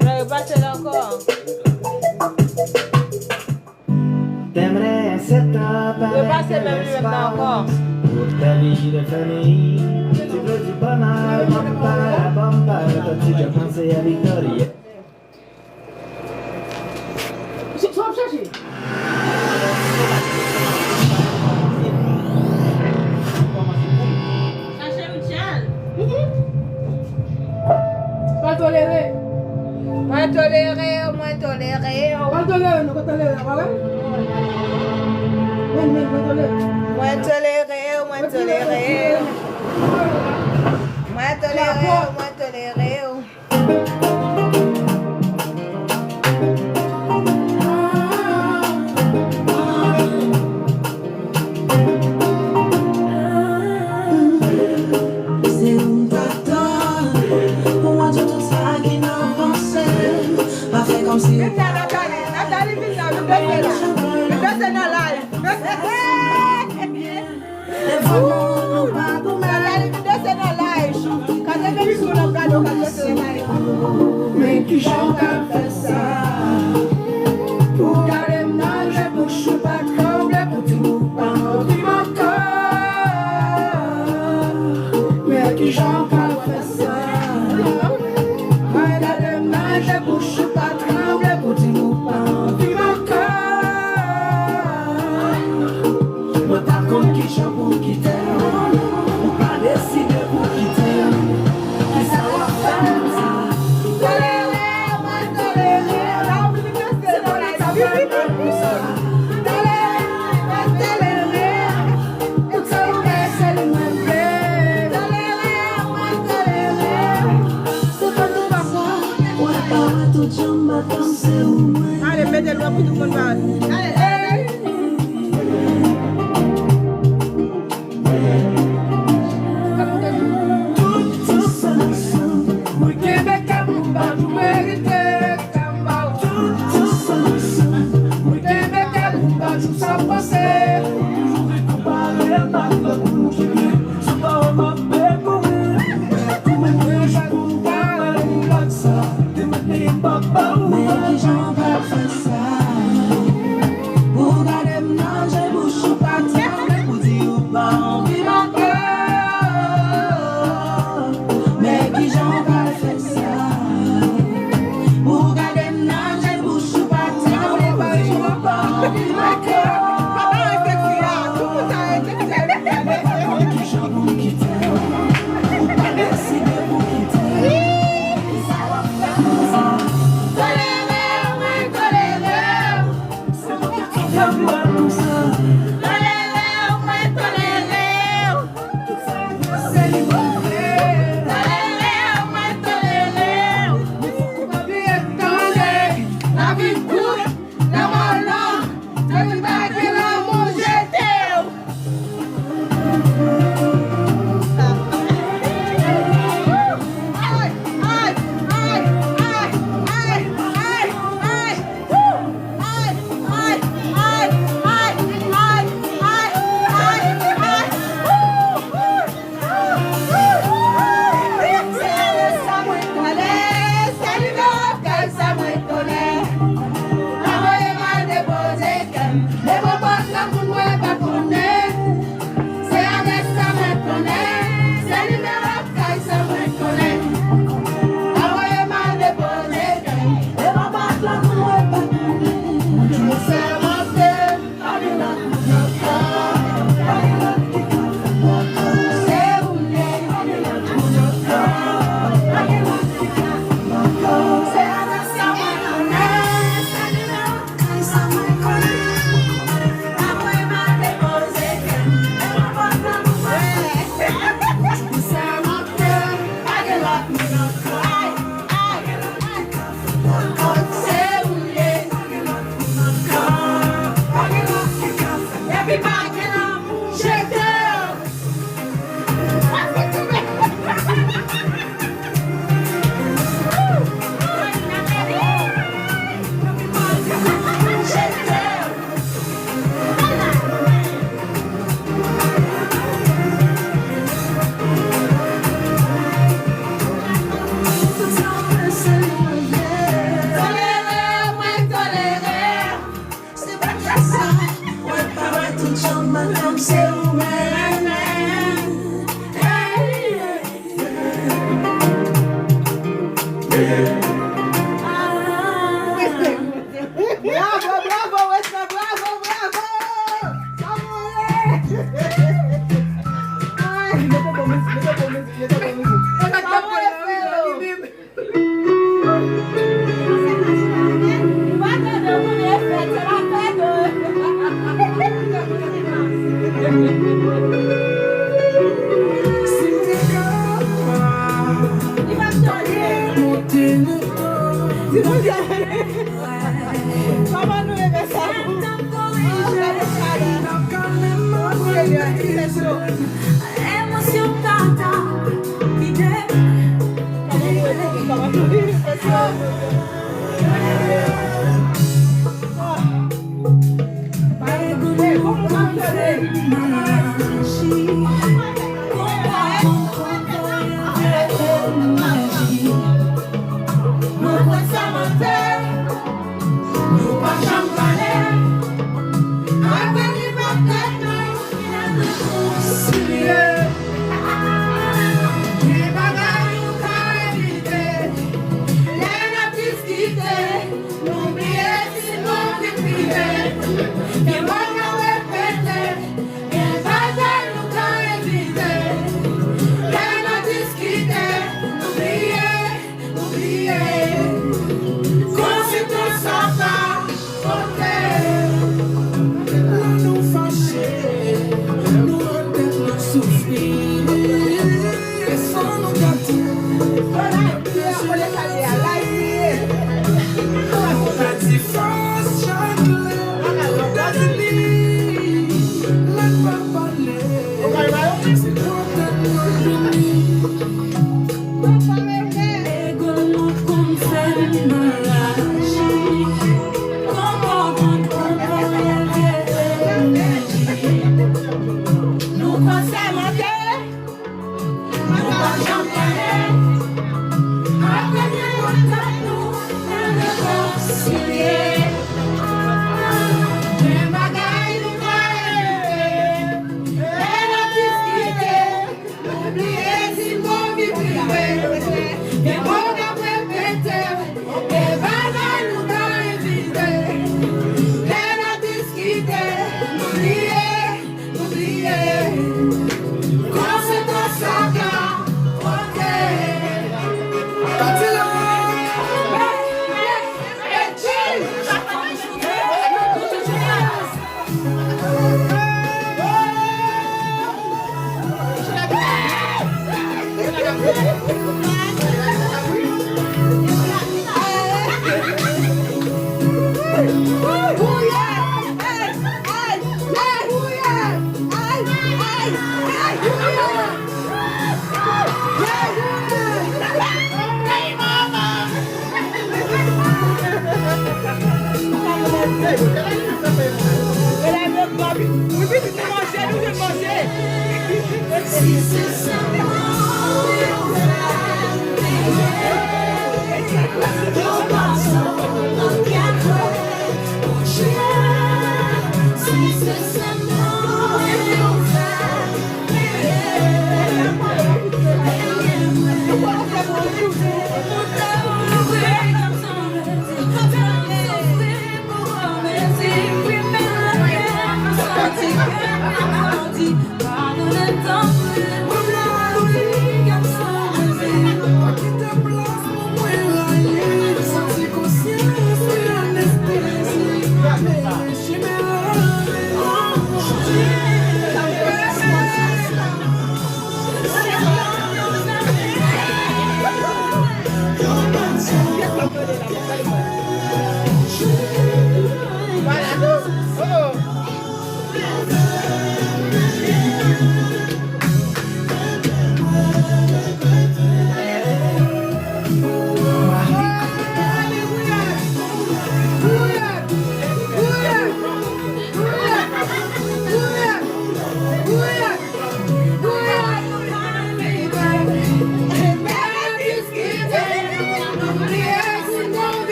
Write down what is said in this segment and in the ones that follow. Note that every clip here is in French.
Repasse là encore. T'aimerais set up Repasse avec même lui maintenant encore. pour ta vie de famille. Tu veux du bonheur, bumper à bumper. T'as-tu déjà pensé à Victoria? Tu vas me chercher. Cherchez Michel. Pas tolérer. Moins toléré, moins toléré. Pas tolérer, non, pas tolérer. Voilà. Pas tolérer. Moins toléré, moins toléré. Moins toléré, moins toléré. Nathalie, viens là, le bébé là. Mais qui chante à faire ça? Pour garder manger, pour chou pas trembler, pour tout pas mentir encore. Mais qui chante à faire ça? Pour garder manger, pour chou pas trembler, pour tout pas mentir encore. Moi par contre qui chante pour quitter, ou pas décider pour quitter. Qui ça va faire ça? Allez, mettez-le pour tout le monde. Allez, allez. Émotion tata, idée.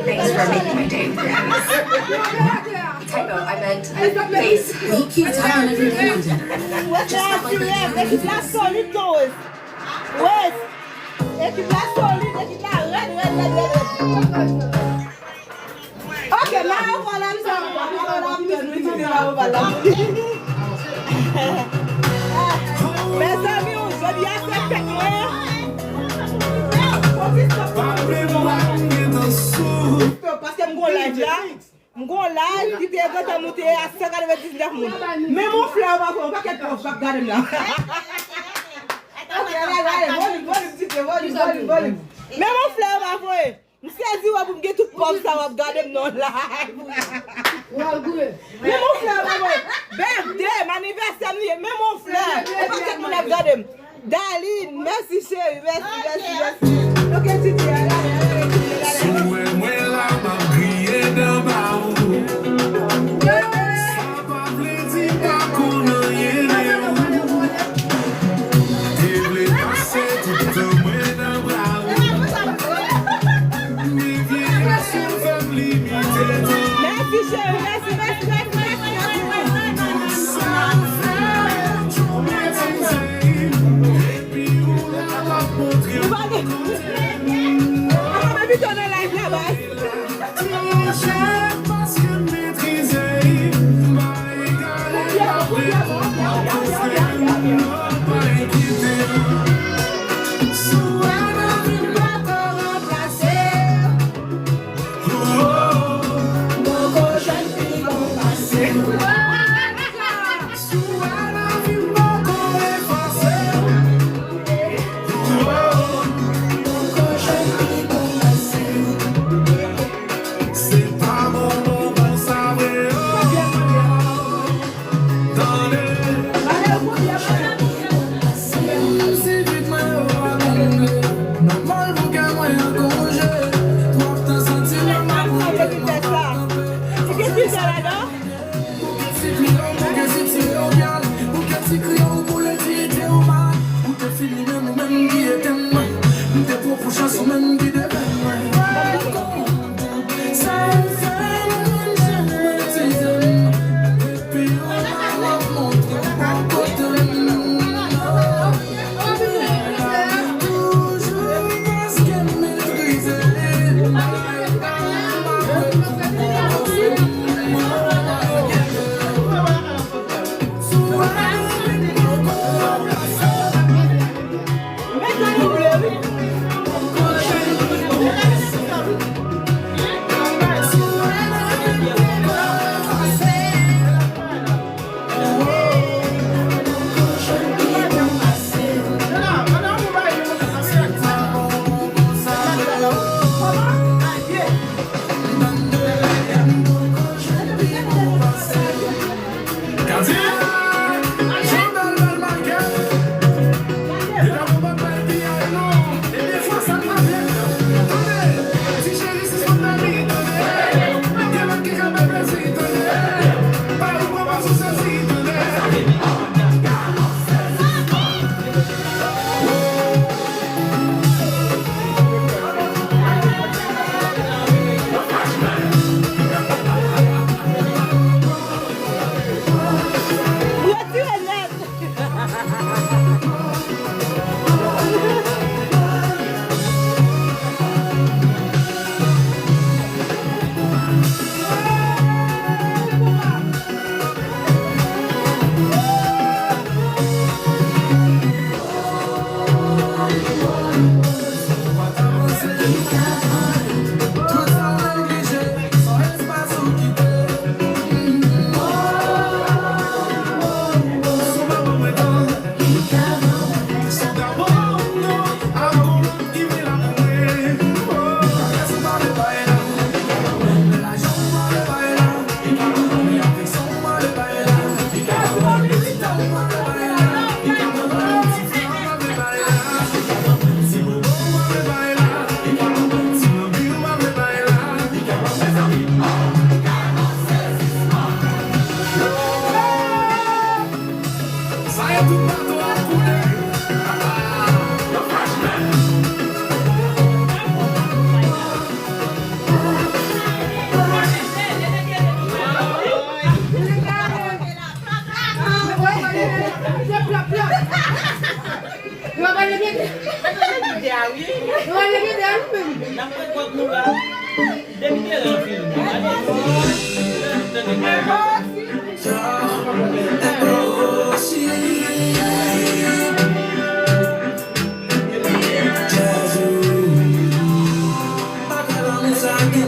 Thanks for making my day, Brianna. Typo, I meant face. EQ time every content. Just not like the Équipe là solide, Joël. Ouais. Équipe là solide, équipe là red. Ok, now voilà, mes amis, aujourd'hui, à cette technique. parce que je live là. Je live qui était quand monté à 199 moun. Mais mon frère va pas qu'elle peut pas garder là. Mais mon frère va voir. Je sais si vous avez tout pop ça va garder non live. Mais mon frère va voir. Birthday, anniversaire, mais mon frère, on va peut-être mon garder. Daline, merci chérie, merci. Ok, tu dis, allez. Merci chérie, merci.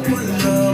Put love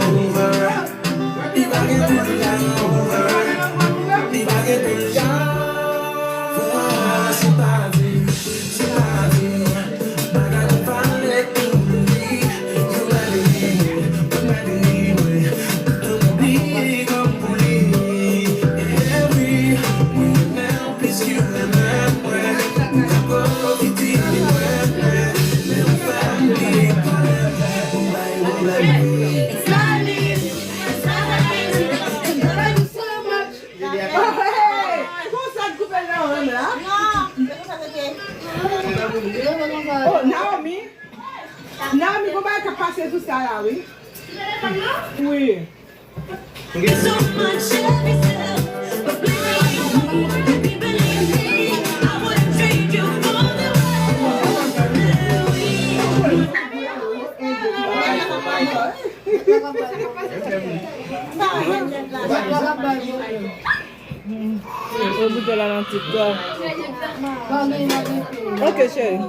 Oh, Naomi? Naomi, go back and pass it to Sarah, oui? Oui. Au bout de la lenticule. Ok, chérie.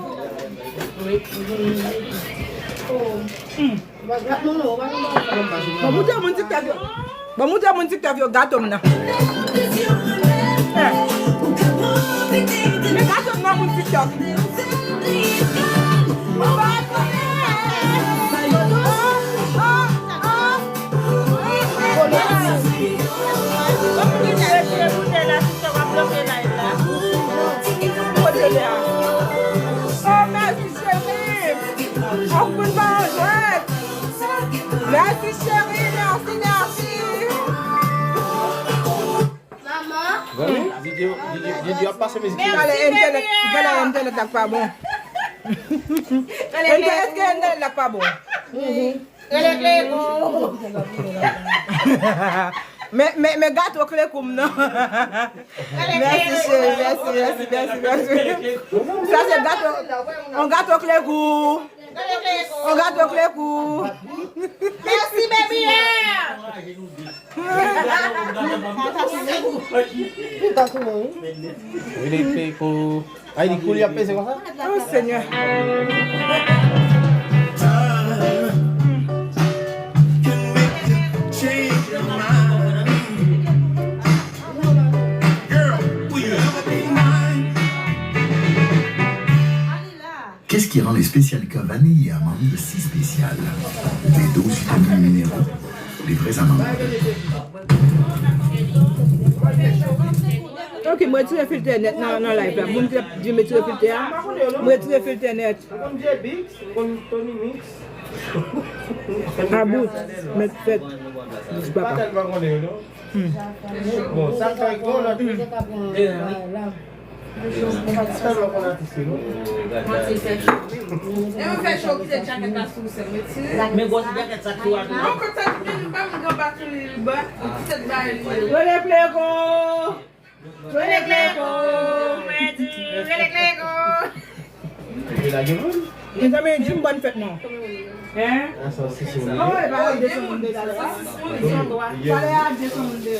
Bon, mon TikTok, yo gâteau maintenant. Mais gâteau maintenant mon TikTok. Oh, merci chérie. On peut pas en jouer. Merci chérie, merci. Dia passa mes Allez, Internet n'est pas bon. Internet n'est pas bon. Mais gâteau clé comme non. Merci chérie, merci. Ça c'est gâteau. On gâteau clé goût. On gâteau clé goût. Merci baby. Aí de culia pesa com ça? Oh Seigneur. Qu'est-ce qui rend les spécialités vanille et amandes si spéciales? Les doses vitamines minéraux, les vrais amandes. Ok, moi je tire filtre net dans live là. Moi je me tire filtre. Moi je tire filtre net. Ah bon, mais fait. Je sais pas. Bon, ça fait quoi là? Ils ont mis une bonne fête, non? Hein? Ah, ça, c'est sur Ah ouais, bah, il descend de là. Fallait descendre de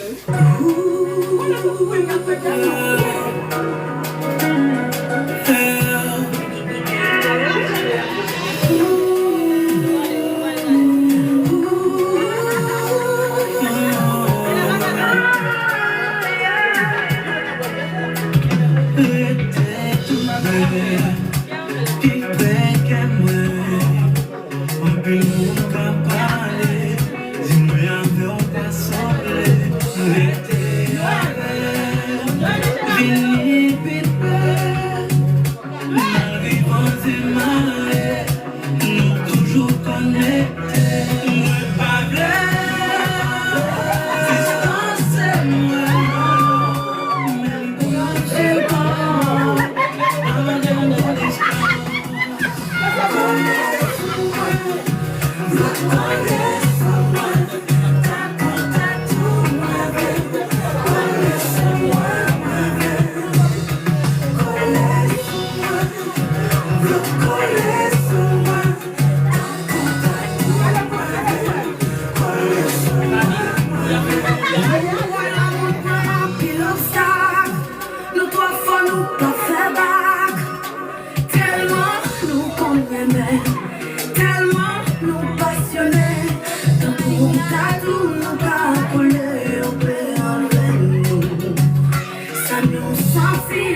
Vini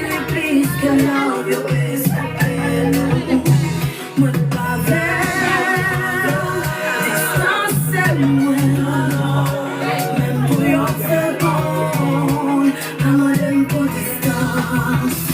really please can love you is moi pas vers distance c'est moi même pour une seconde I'm on pour distance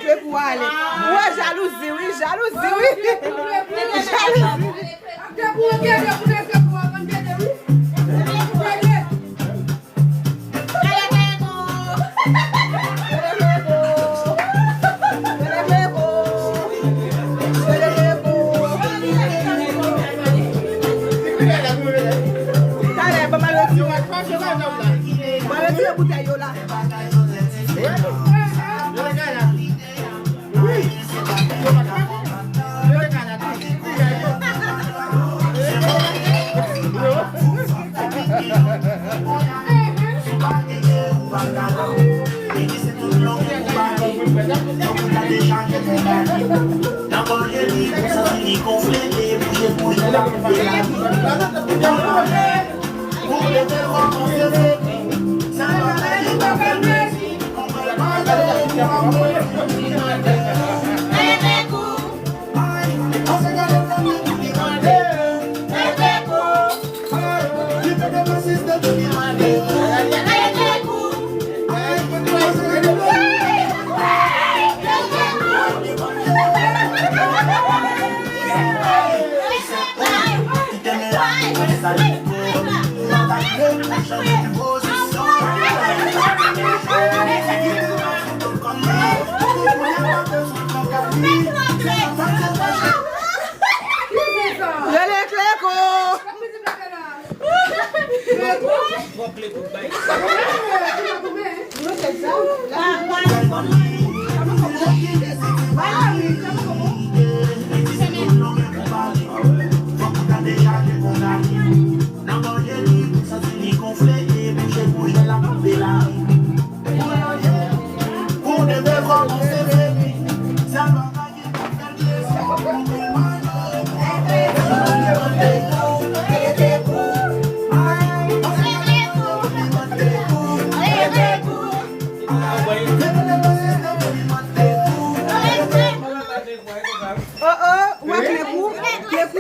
clé pour aller. Ouais, jalousie, oui, jalousie, oui. Jalousie.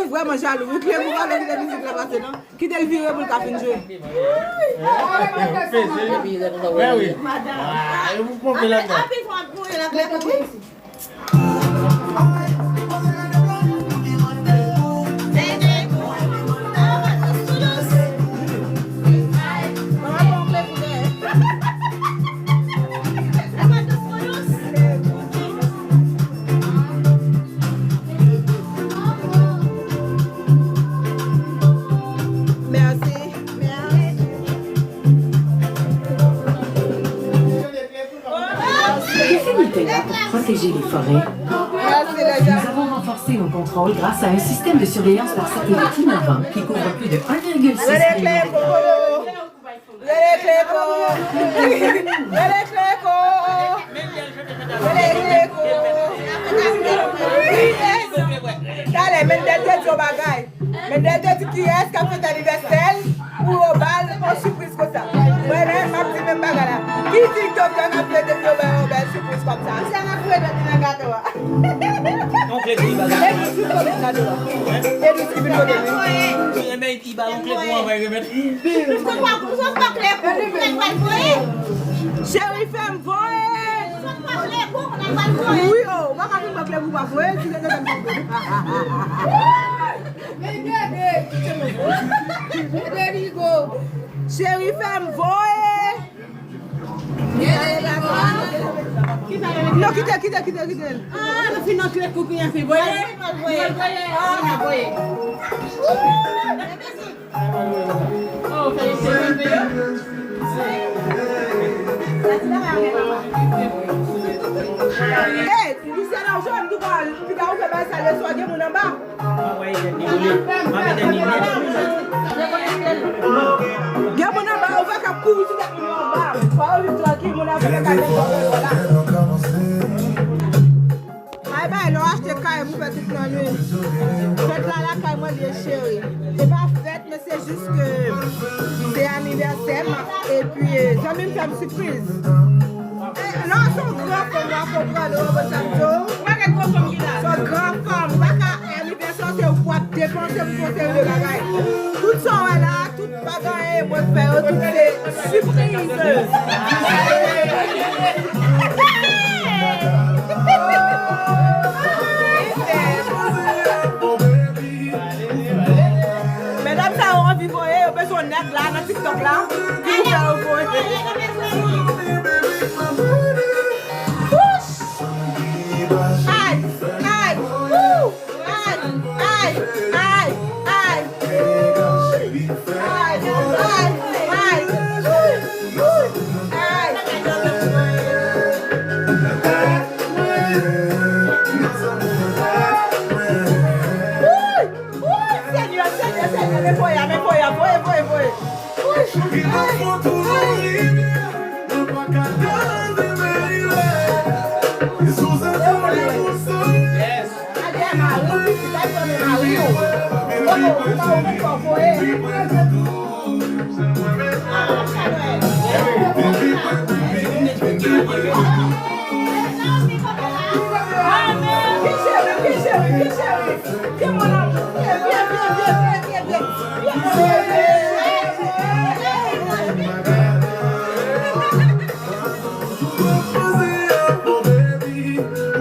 Vraiment jaloux, vous clé vous allez de musique là maintenant. Qui t'a vu pour le café jouer. Oui. Ah, vous pouvez là-dedans. Protéger les forêts. Nous avons renforcé nos contrôles grâce à un système de surveillance par satellite innovant qui couvre plus de 1,6 million d'hectares. Allez, Mendel au bagage. Mendel qui est-ce qui a fait anniversaire ou au bal en surprise comme ça. Voilà, ma petite même bagage là. Qui dit que tu as fait des surprise comme ça? C'est un peu de gâteau. On fait des bagages. Et nous qui venons de lui. Mais il va on fait pour envoyer remettre. Chérie femme voye. Oui, oh, va pas faire vous pas voyer, tu les donnes. Chérie femme voye. Non, quitte. Ah, le final clé pour bien faire voyer. Ah, voyer. Oh, félicitations. Hey, tu sais là, aujourd'hui, tu vas faire ça le soir, tu es mon en bas. Gars, mon en bas, on va qu'à courir, tu es mon en bas. Pas au tranquille, mon en bas, ah ben, non, achetez quand vous faites toute la nuit. Faites là, quand moi, les chéris. C'est pas fête, mais c'est juste que c'est anniversaire. Et puis, j'ai même fait une surprise. Non, son grand comme moi, pour prendre le Robosamto. Son grand comme moi, quand anniversaire, c'est pour dépenser pour faire le bagage. Tout ça là, tout bagage, moi, faire toutes les surprises. là. Qui vous fait au point? Aïe, aïe, wouh, aïe, aïe, aïe, aïe. Aïe, aïe, aïe, Seigneur, Seigneur, Seigneur, me voy.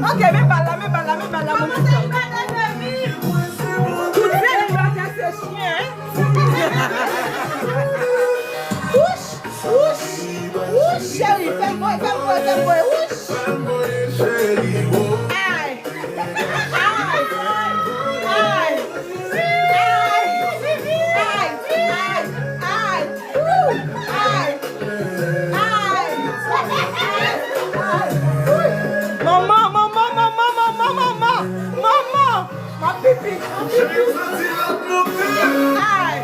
Ok, me parla, mon petit. Tout bien, il va casser chien. Ouch, chérie, fais-moi, ouch. Aïe. Maman, ma pipi. Aïe.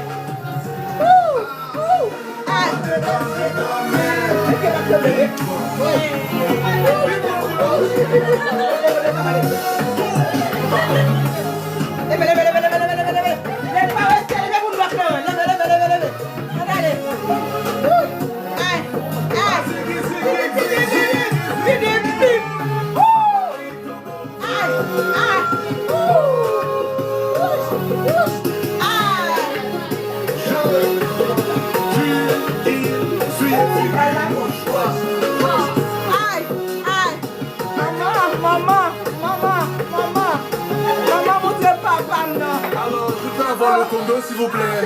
Maman, mon Dieu, papa, non. Alors, je peux avoir le tondo, s'il vous plaît.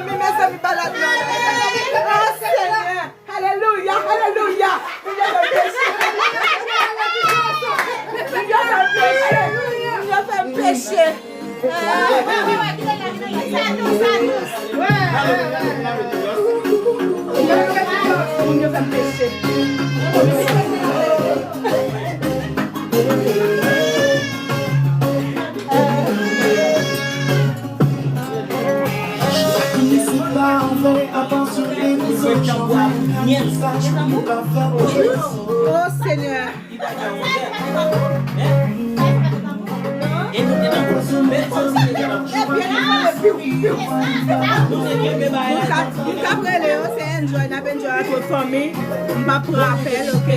Mes amis, balade. Oh Seigneur, alléluia. Il y a un péché. Oh Seigneur. C'est enjoy, n'a pas enjoy avec votre famille. On va pour rappel, ok?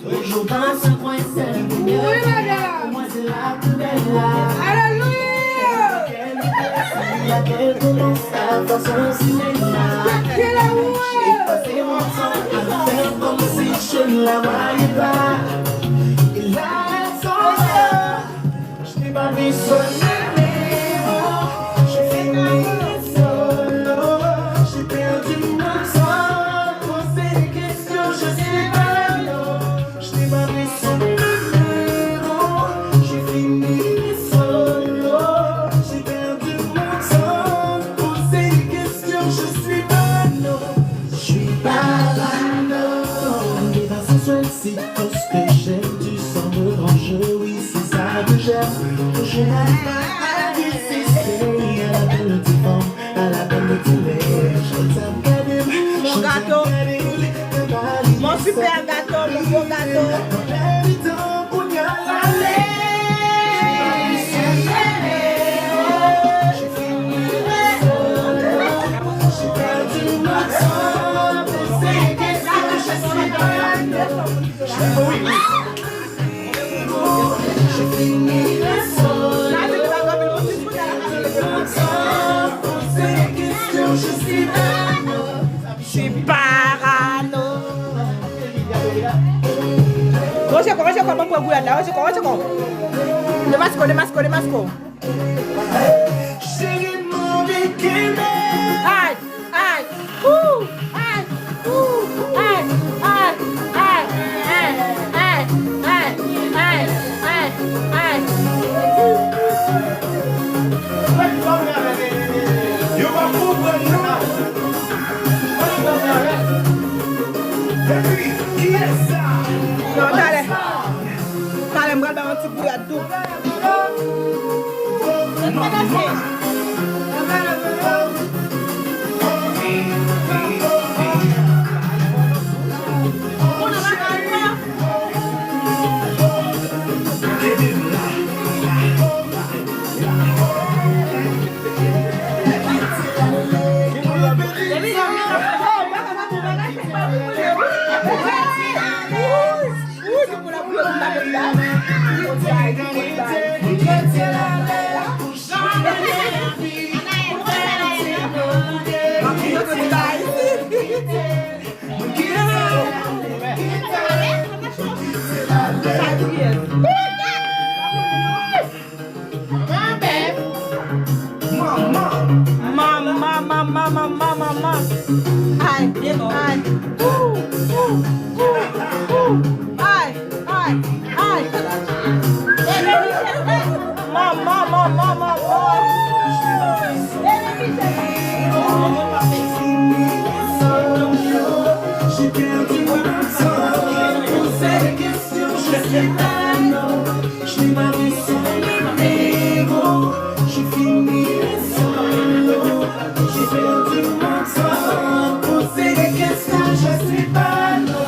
Toujours dans ce coin seul. Oui, madame. Moi, c'est la plus belle là. Alléluia. Laquelle commence à faire son cinéma. J'ai passé mon temps à faire comme si je ne la voyais pas. Et là, elle s'en va. Je n'ai pas vu sonner les mots. J'ai fini solo. J'ai perdu mon temps. Poser des questions, je suis pas là. Je n'ai pas vu sonner les mots. J'ai fini solo. J'ai perdu mon temps. Poser des questions, je suis pas là. Je suis pas là. Et dans ce soir, c'est tout ce que j'aime. Du sang de grand jeu, oui, c'est ça que j'aime. Je n'arrive pas à résister à la belle petite femme, à la belle petite lait. Je t'aime, Kadim. Mon gâteau. Mon super gâteau, mon beau gâteau. Je suis suis parano. Roche quoi, mon pour là, roche quoi. De masco. Aïe, ouh, non, dale, me regarde un petit bout à tout. Mama. Aïe. Mama. J'ai perdu mon temps, posé des questions, je sais pas, non. Je n'ai pas vu son numéro, j'ai fini solo. J'ai perdu mon temps, posé des questions, je sais pas, non.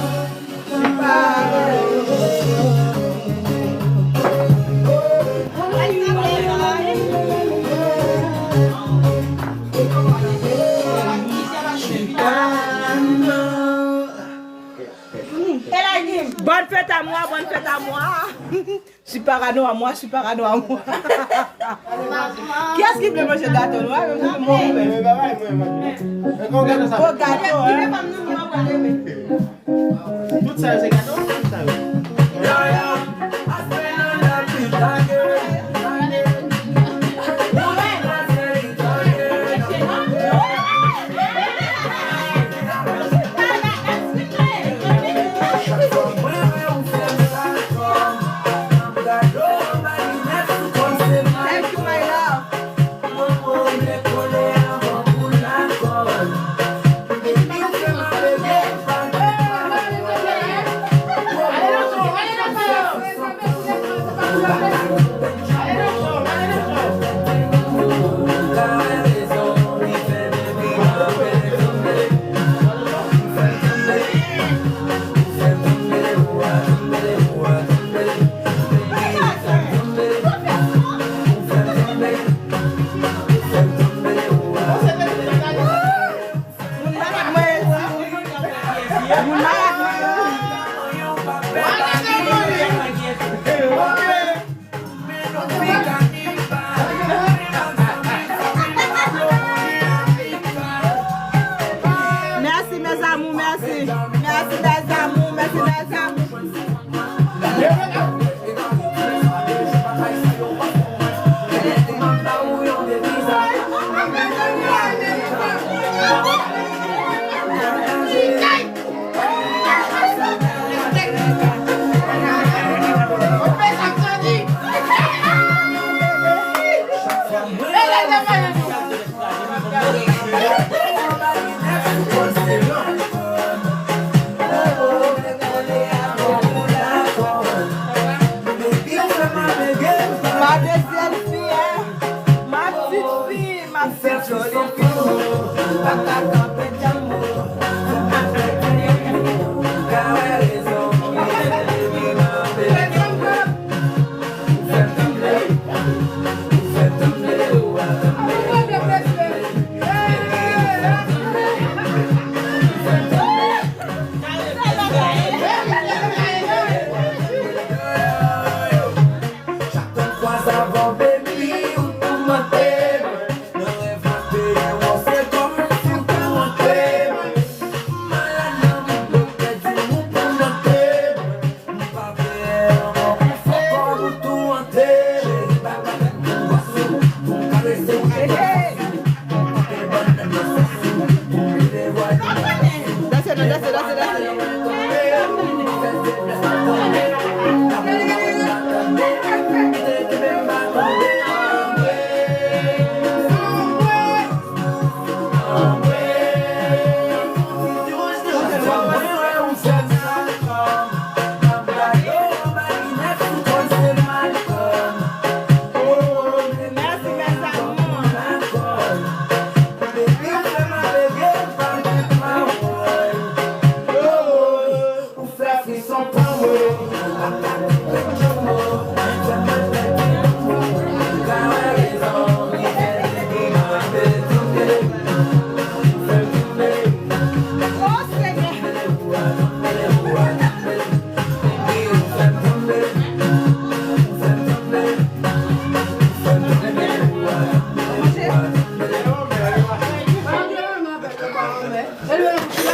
Bonne fête à moi. Je suis parano à moi. Qui est-ce qui veut manger gâteau noir? Tout ça, c'est gâteau?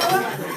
Africa.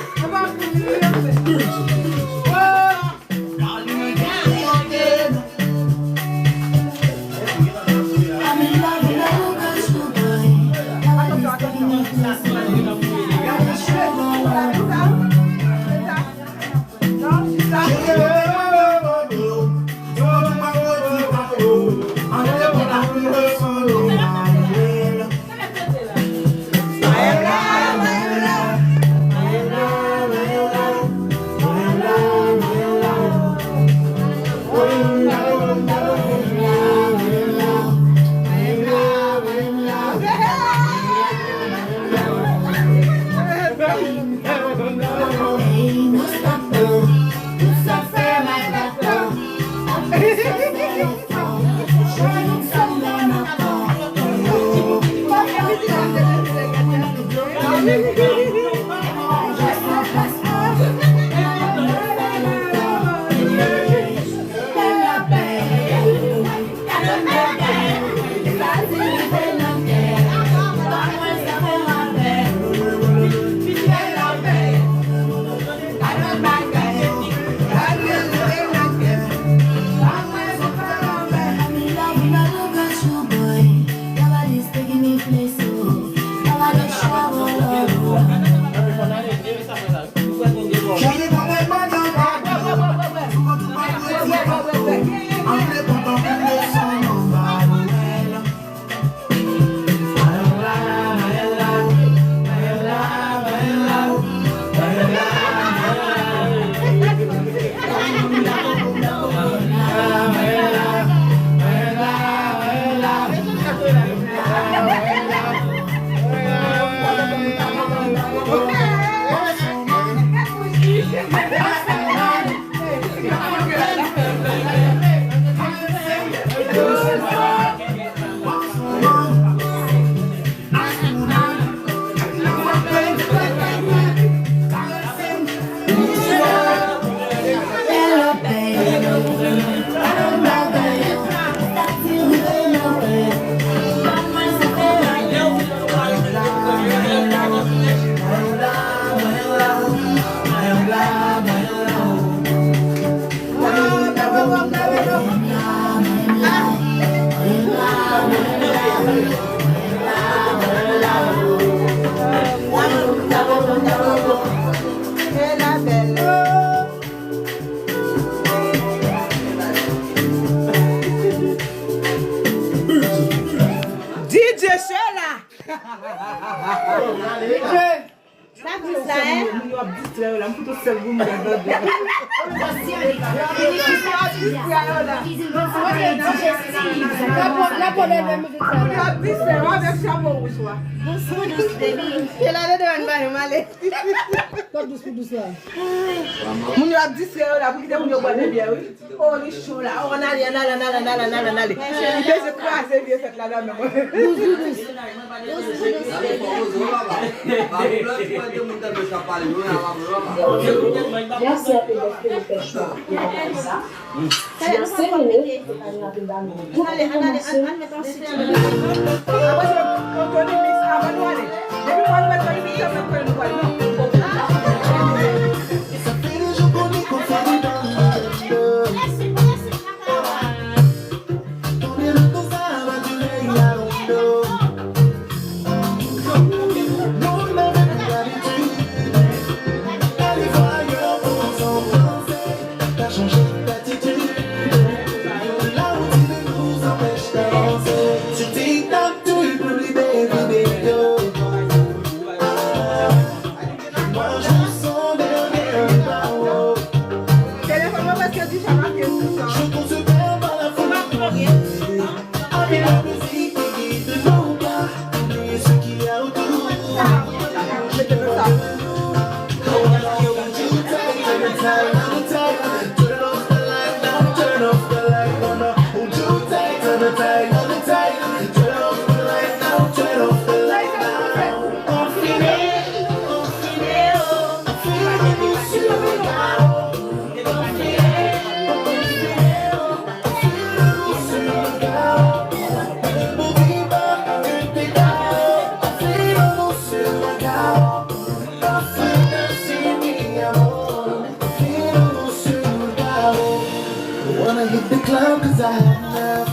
I have enough.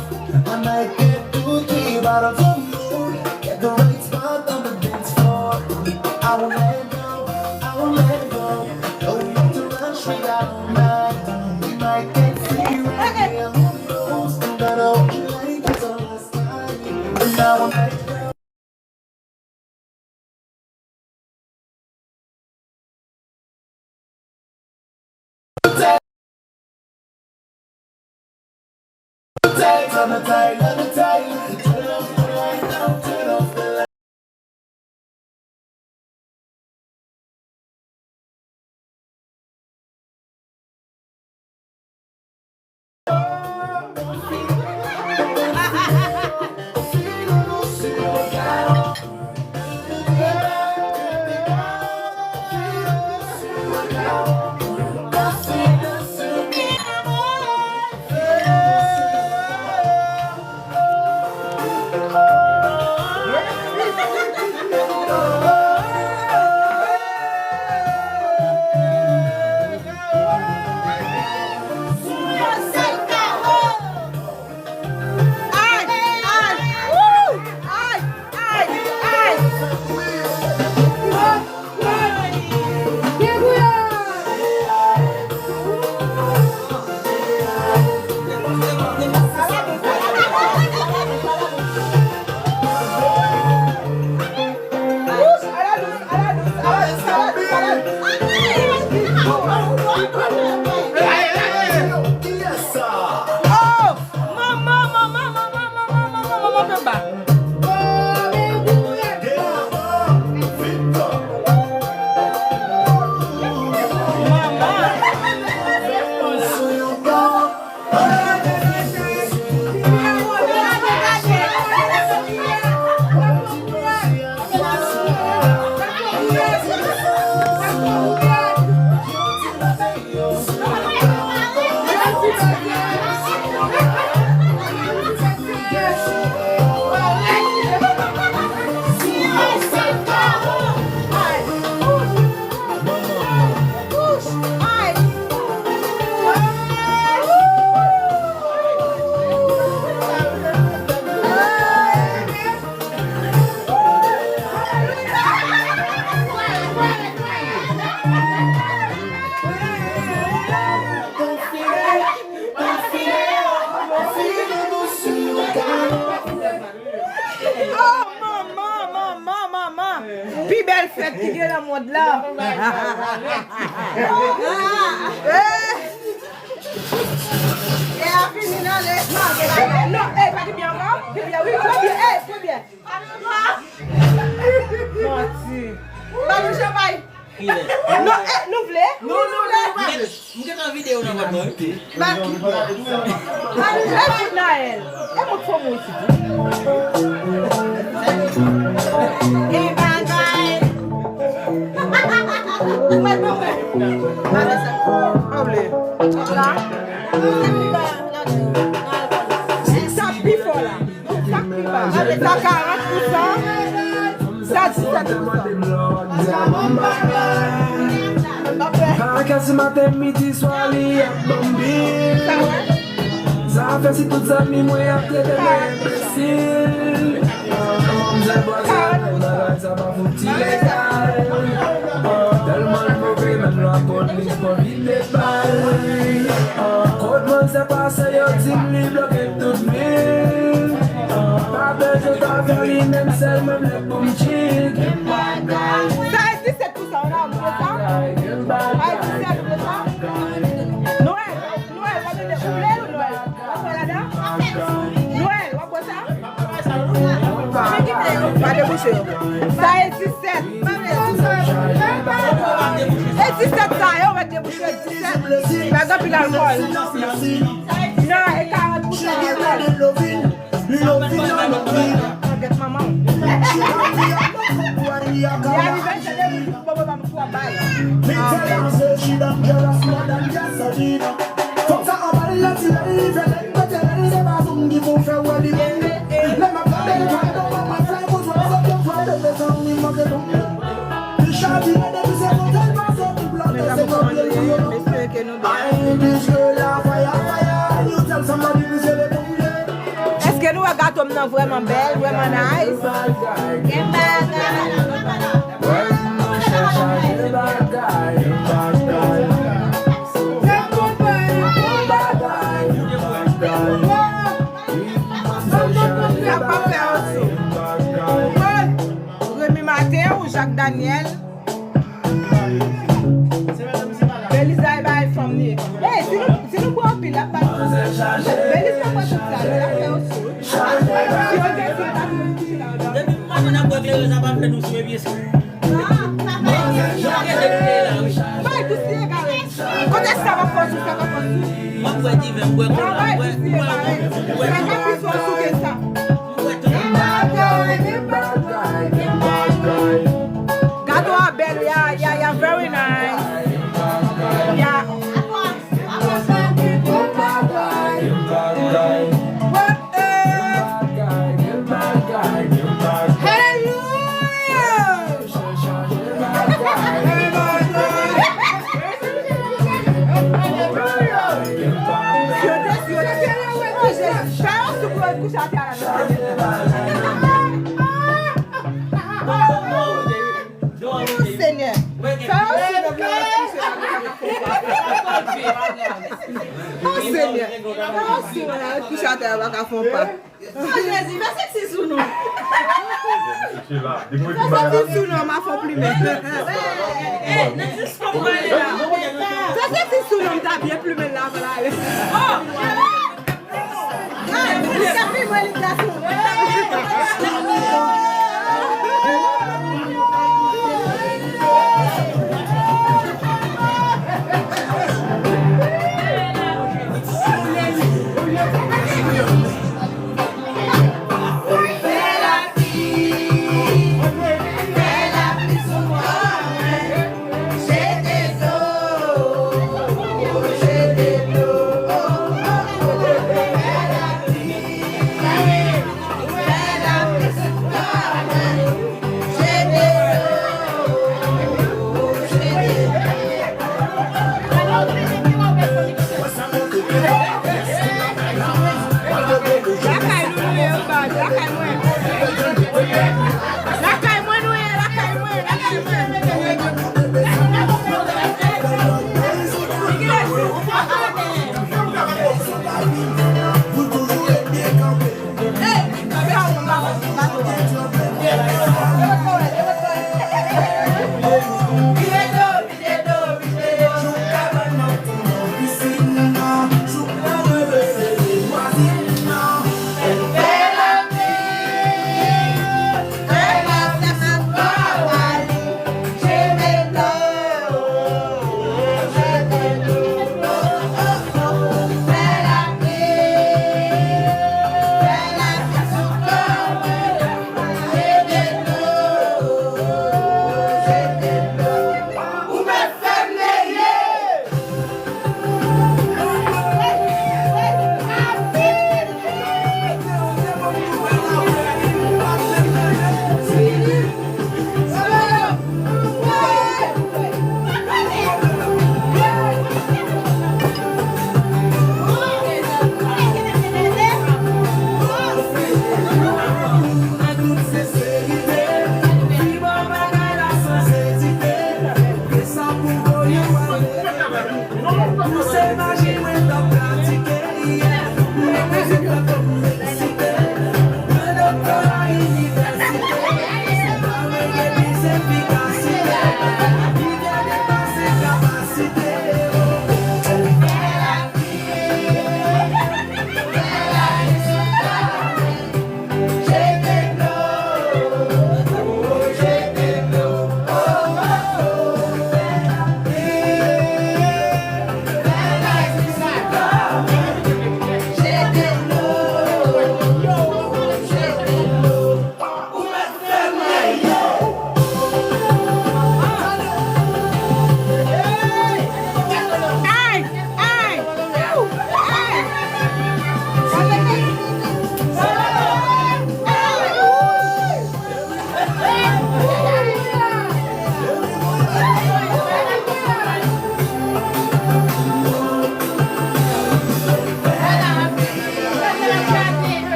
I might get 2-3 bottles of more. Get the right spot on the dance floor. I won't let go, I won't let go. Don't need to run straight out all night. We might get free right here. Who knows? I'm gonna hold you like it's our last night. And I won't let go. I'm tired, I'm tired. Turn off the light now, turn off the light. Pi belle fête qui est la mode là. Et a fini dans les non, pas de bien encore. Bien, oui, très bien. Menti. Pas de champagne. Non, nous voulons. Nous voulons. Vous êtes en vidéo dans votre mode. Naël. Et mon trop moi ici. Et bye bye. Ça pique fort là. Ça pique pas. Avec ça 40%. Ça 17%. Kasi matin, midi, soir, li ap bombil. Ça fait si tout ça, mi mwen ap traité d'imbécile. M'zè boise, ça va fouti légal. Tellement mauvais, même la police pour vite des balles. Kodman se passe, yo tim li bloqué toute ville. Pas besoin de faire li, même seul, même les boum chic. Ça est 17%, on a oublié ça. Noël, va te découvrir ou Noël? Noël, on va ça? Pas de boucher. Ça est 17. Et 17 ça, on va déboucher 17. Par exemple, l'alcool. Non, et 40% d'alcool. Regarde maman. I ain't this girl, fire, fire. You tell somebody to say gâteau maintenant vraiment belle, vraiment nice. Rémi Martin ou Jacques Daniel. Belisa est from me. Hey, si nous pouvons piler la pâte. Belisa pas tout ça, la fait aussi. On a pas clair ça va faire nous sur bien ça. Quand est-ce que ça va faire ça va faire? Moi quoi dire moi Gâteau à belle, yeah, very nice. Yeah. Seigneur. Oh Seigneur. Oh Seigneur. Couche à terre, va qu'à fond pas. Oh Jésus, va sexy sous nous. Va sexy sous nous, ma fond plus belle. Va sexy sous nous, t'as bien plus belle là, voilà. Oh! Ah, ça fait moi les garçons.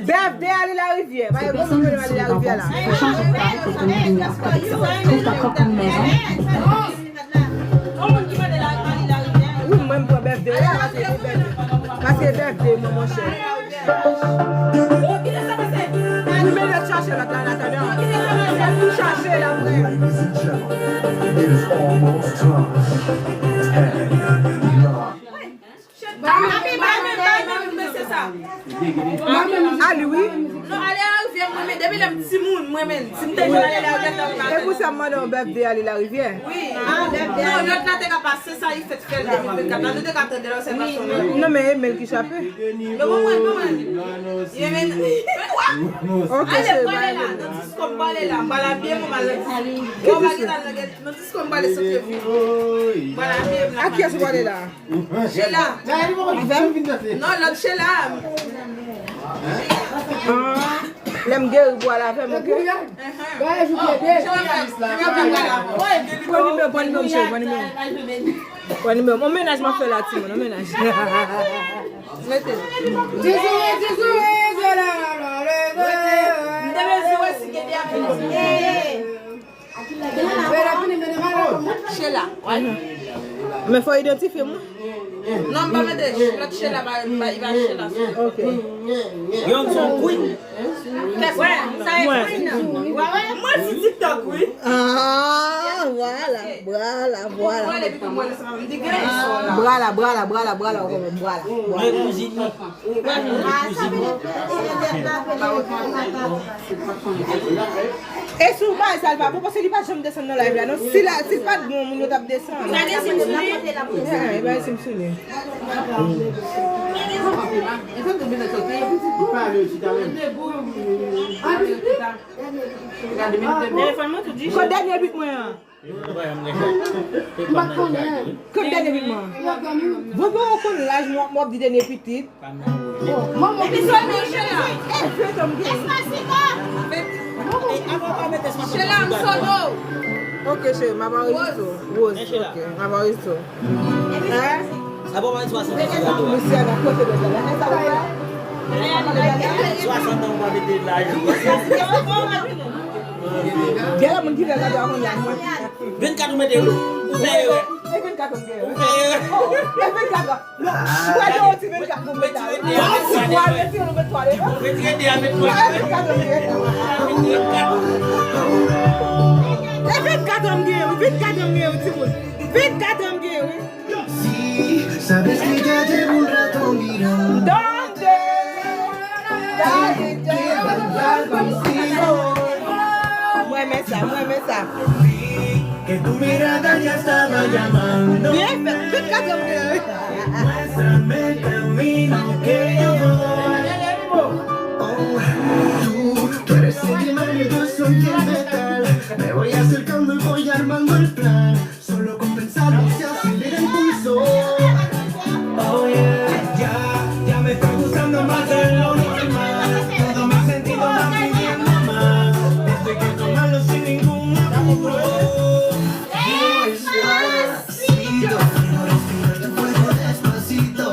Birthday à la rivière. Ces personnes qui sont d'enfance, ne change pas pour tenir une meilleure protection. Trouve ta propre maison. Oui, moi, pour birthday, parce que birthday, mon cher. Oui, mais le chercher là, tout chercher là, après. Ladies and gentlemen, it is almost time. And live. Ali, oui. Non, allez à la rivière, moi, mais depuis le petit monde, moi-même, si je suis allé à la rivière, Et vous, ça m'a donné un birthday à la rivière? oui. Non, l'autre là, t'es capable de passer ça, il fait faire le 2024. Nous, t'es capable de l'observation. Non, mais Emel qui chape. Le moment, il y a même. Ok, Allez, c'est voilà là, notre disque comme balai là, voilà bien, mon malade. On va dire notre disque comme balai, c'est que vous. Voilà bien. À qui est-ce qu'on va aller là? Chez là. Non, l'autre chez là. L'aime gueule, voilà, fais mon cœur. Bon numéro, mon ménage m'a fait là, mon ménage. Mais faut identifier moi. Non, pas mettre l'autre chez là, il va chez là. Ok. Yon son queen. Ouais, ça est queen. Moi, c'est TikTok, oui. Ah, voilà. Voilà, depuis que moi, ça me dit que Brala. Mes cousines. Et souvent, ça va pas parce qu'il pas jamais descendre dans la live là. Non, si pas de bon, on tape descendre. ça descend. Il va essayer de me souvenir. Quand dernier but moi. Comme dernier but moi. Vous voyez l'âge moi dit dernier petit. Et puis, soit chez là. Chez là, en solo. Ok, chérie, ma bariste. Rose. Ok, ma bariste. Hein? Ça va pas 60 ans. Monsieur, à côté de ça. Ça va pas? 60 ans, on va mettre de l'âge. Bien là, mon qui va regarder avant la moi. 24 mètres. Vous savez, Et 24 on gagne. Oh, et 24. Non, pourquoi tu 24 pour mettre là? Tu vois, tu le mets toi là. vous mettez à mettre Et 24 on gagne. Et 24 on gagne. 24 on gagne, tout le monde. 24 on gagne, oui. Si sabes que ya llevo un rato mirando ¿Dónde? que bailar contigo. Muéveme esa. Que tu mirada ya estaba llamando. Bien, 24 on gagne. Muéstrame el camino que yo voy. Oh, tú eres el imán y yo soy el metal. Me voy acercando y voy armando el plan. Solo con pensarlo se acelera el pulso. Oh yeah, ya me está gustando más de lo normal. Todo mi sentido va pidiendo más. Esto hay que tomarlo sin ningún apuro. Despacito, quiero respirar tu cuerpo despacito.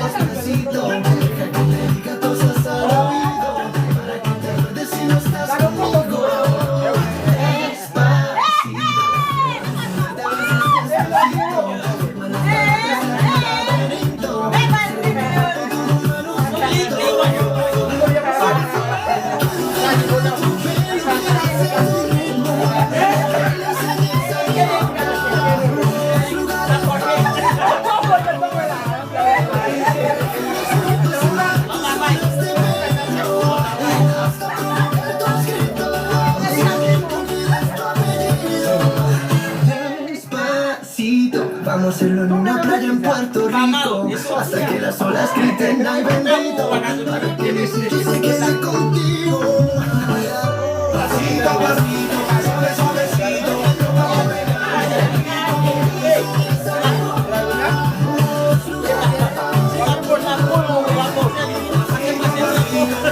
Despacito, deja que te diga cosas al oído, para que te acuerdes si no estás conmigo. Despacito, vamos a hacerlo en una playa en Puerto Rico, hasta que las olas griten ay bendito, para que me sientes que quede contigo. Pasito a pasito, suave suavecito, vamos a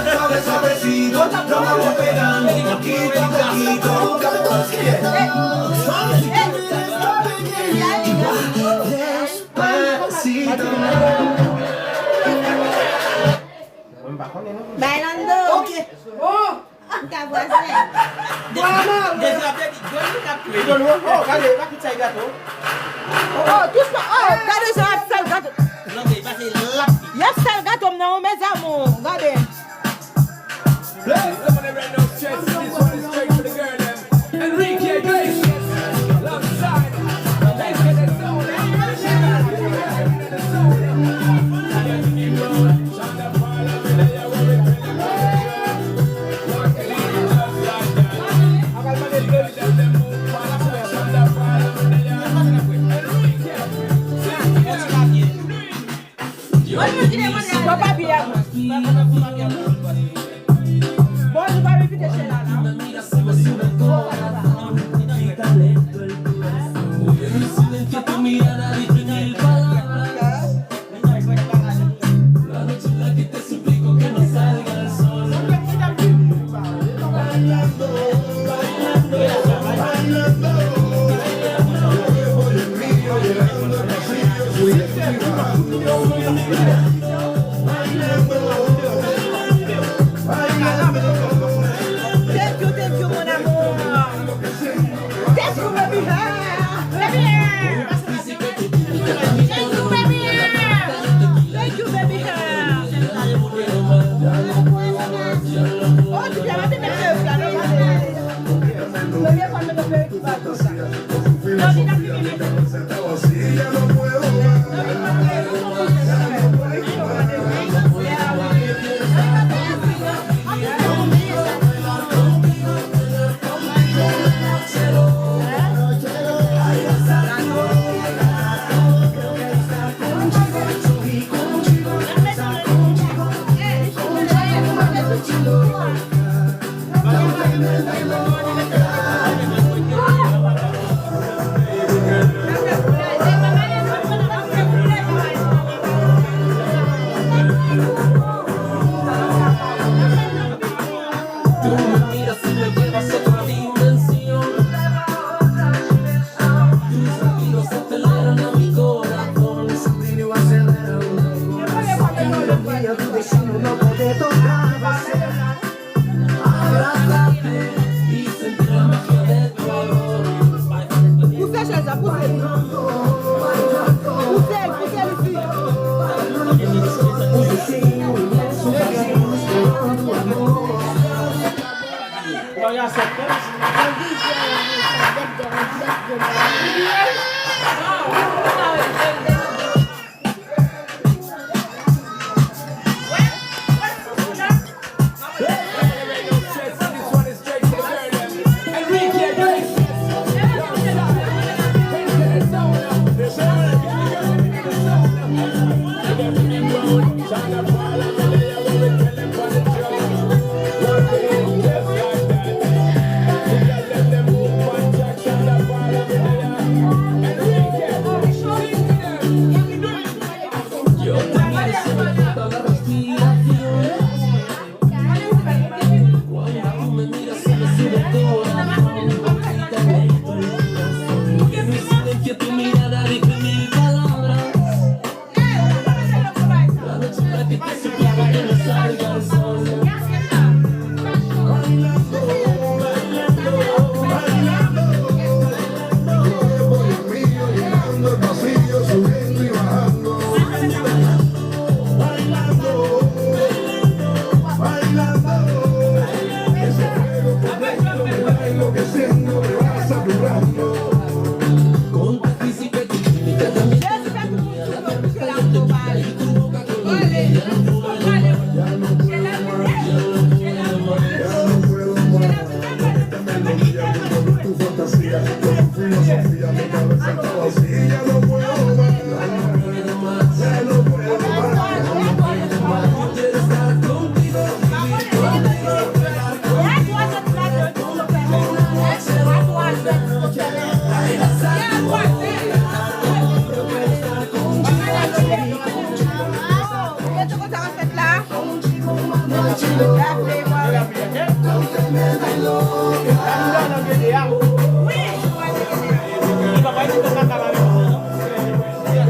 suave suavecito, nos vamos pegando poquito a poquito, Bailando. Ok. Oh. Tá voisin. Oh, tout ça. Oh, regardez ça, sale gâteau. Il y a sale gâteau maintenant, mes amours. Regardez. Enrique Iglesias, alongside. Papa bien. Bon, je vais répéter chez là.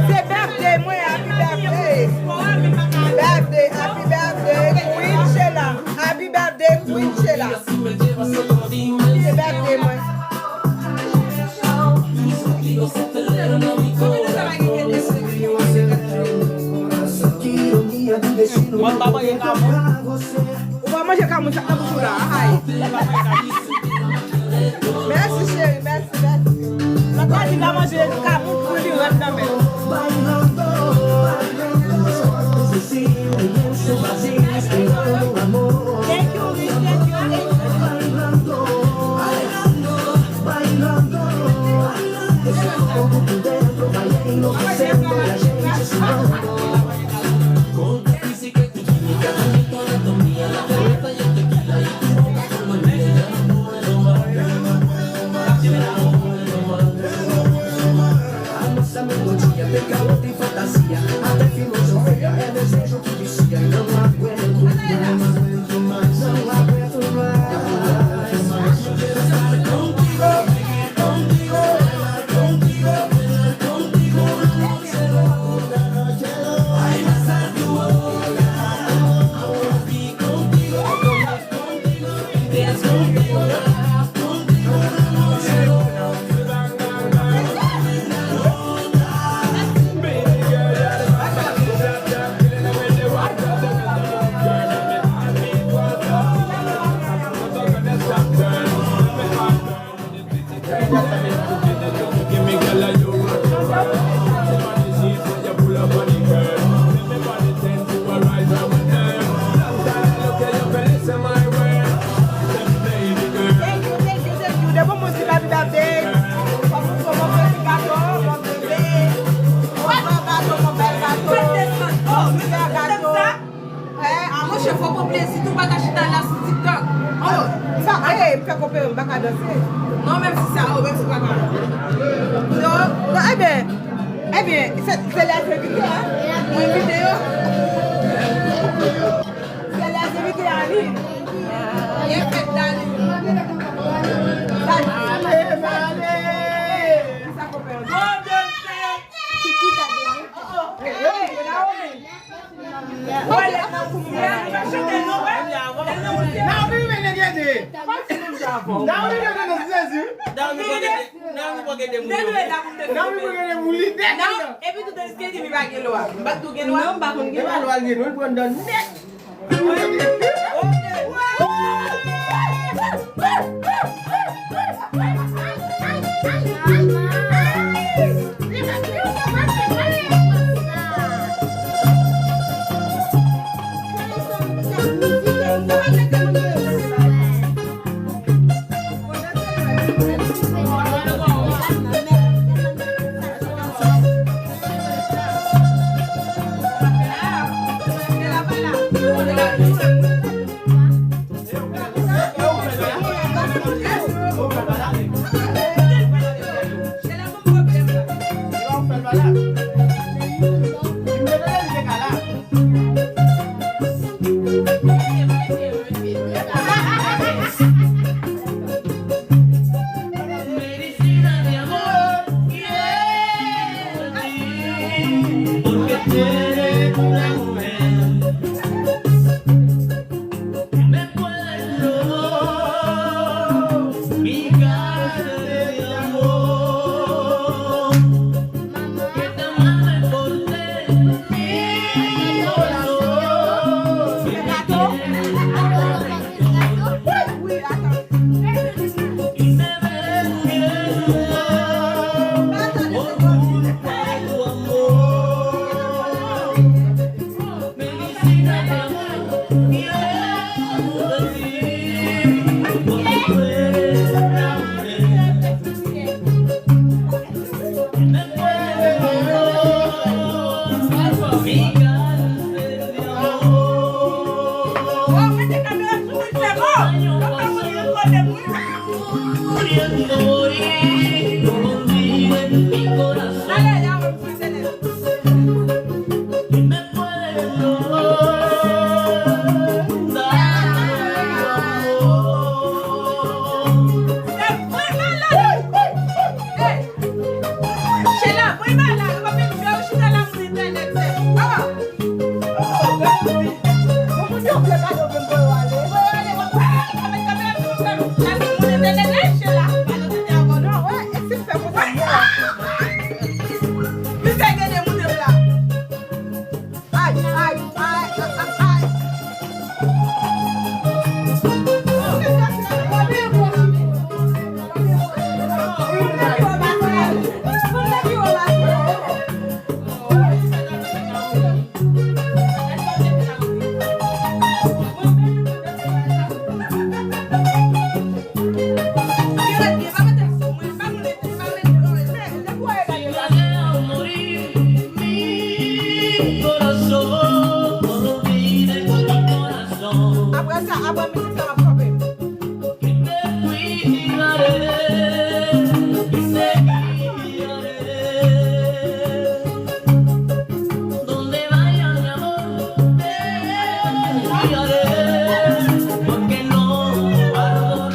C'est birthday, moi, happy birthday. Birthday, happy birthday, Queen Sheila. Happy birthday, Queen Sheila. C'est birthday, moi. On va manger comme ça, comme ça. Merci, chérie, merci, merci. Maintenant, tu vas manger comme ça, pour lui, maintenant. Thank you, Rich, thank you. Non, même si c'est à même si c'est pas grave. Non, eh bien, c'est la vidéo, hein? Une vidéo. C'est la vidéo en ligne. Il est fait dans l'île. Allez. Ça copain. ça, après, mais ça va frapper. Donde vaya mi amor, te guiaré, porque no guardo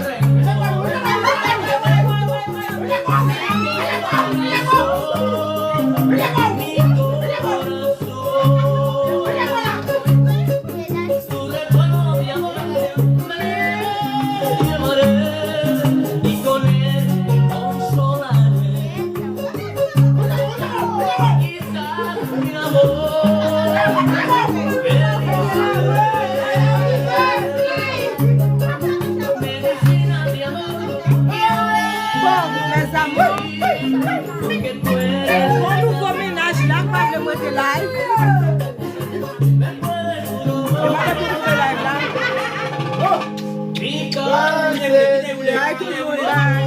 tu recuerdo de amor me llevaré y con él consolaré. Quizás mi medicina de amor. Bon, mes amours, Porque tú eres mon nouveau ménage là, pas de moi de live. Je vais pas de live là. mi cárcel. Live, toujours live.